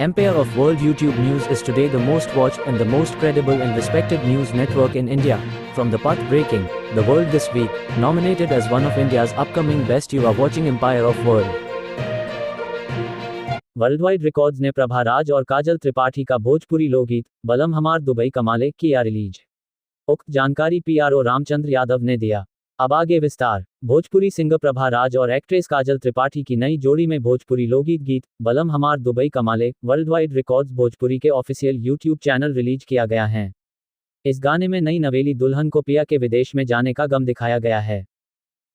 Empire of World YouTube News is today the most watched and the most credible and respected news network in India. From the path-breaking, The World This Week, nominated as one of India's upcoming best, you are watching Empire of World. Worldwide records ने प्रभा राज और काजल त्रिपाठी का भोजपुरी लोकगीत बलम हमार Dubai कमाले किया release. उक्त जानकारी पीआरओ रामचंद्र यादव ने दिया। अब आगे विस्तार। भोजपुरी सिंगर प्रभा राज और एक्ट्रेस काजल त्रिपाठी की नई जोड़ी में भोजपुरी लोकगीत गीत बलम हमार दुबई कमाले वर्ल्डवाइड रिकॉर्ड्स भोजपुरी के ऑफिशियल यूट्यूब चैनल रिलीज किया गया है। इस गाने में नई नवेली दुल्हन को पिया के विदेश में जाने का गम दिखाया गया है,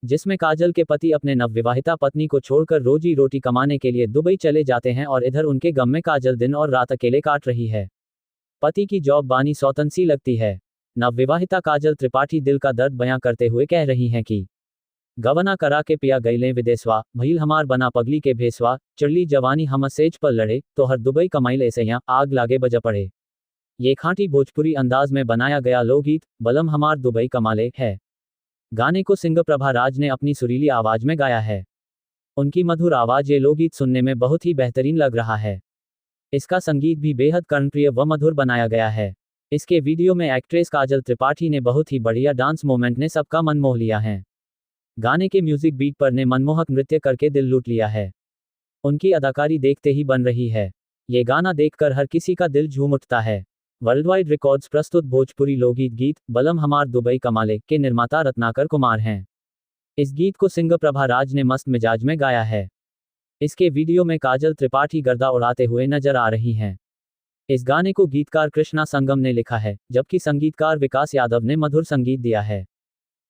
जिसमें काजल के पति अपने नवविवाहिता पत्नी को छोड़कर रोजी रोटी कमाने के लिए दुबई चले जाते हैं और इधर उनके गम में काजल दिन और रात अकेले काट रही है। पति की जॉब बानी सौतन सी लगती है। नवविवाहिता काजल त्रिपाठी दिल का दर्द बयां करते हुए कह रही हैं कि गवना करा के पिया गईले विदेशवा, भील हमार बना पगली के भेसवा, चढ़ली जवानी हम सेज पर लड़े तो हर दुबई कमाइले से यहाँ आग लागे बजा पड़े। ये खांटी भोजपुरी अंदाज में बनाया गया लोकगीत बलम हमार दुबई कमाले है। गाने को सिंगर प्रभा राज ने अपनी सुरीली आवाज में गाया है। उनकी मधुर आवाज ये लोकगीत सुनने में बहुत ही बेहतरीन लग रहा है। इसका संगीत भी बेहद कर्णप्रिय व मधुर बनाया गया है। इसके वीडियो में एक्ट्रेस काजल त्रिपाठी ने बहुत ही बढ़िया डांस मोमेंट ने सबका मन मोह लिया है। गाने के म्यूजिक बीट पर ने मनमोहक नृत्य करके दिल लूट लिया है। उनकी अदाकारी देखते ही बन रही है। ये गाना देखकर हर किसी का दिल झूम उठता है। वर्ल्डवाइड रिकॉर्ड्स प्रस्तुत भोजपुरी लोकगीत गीत बलम हमार दुबई कमाले के निर्माता रत्नाकर कुमार हैं। इस गीत को सिंगर प्रभा राज ने मस्त मिजाज में गाया है। इसके वीडियो में काजल त्रिपाठी गर्दा उड़ाते हुए नजर आ रही हैं। इस गाने को गीतकार कृष्णा संगम ने लिखा है, जबकि संगीतकार विकास यादव ने मधुर संगीत दिया है।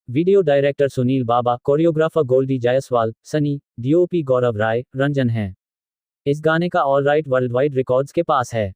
वीडियो डायरेक्टर सुनील बाबा, कोरियोग्राफर गोल्डी जायसवाल, सनी, डीओपी गौरव राय, रंजन हैं। इस गाने का ऑल राइट वर्ल्डवाइड रिकॉर्ड्स के पास है।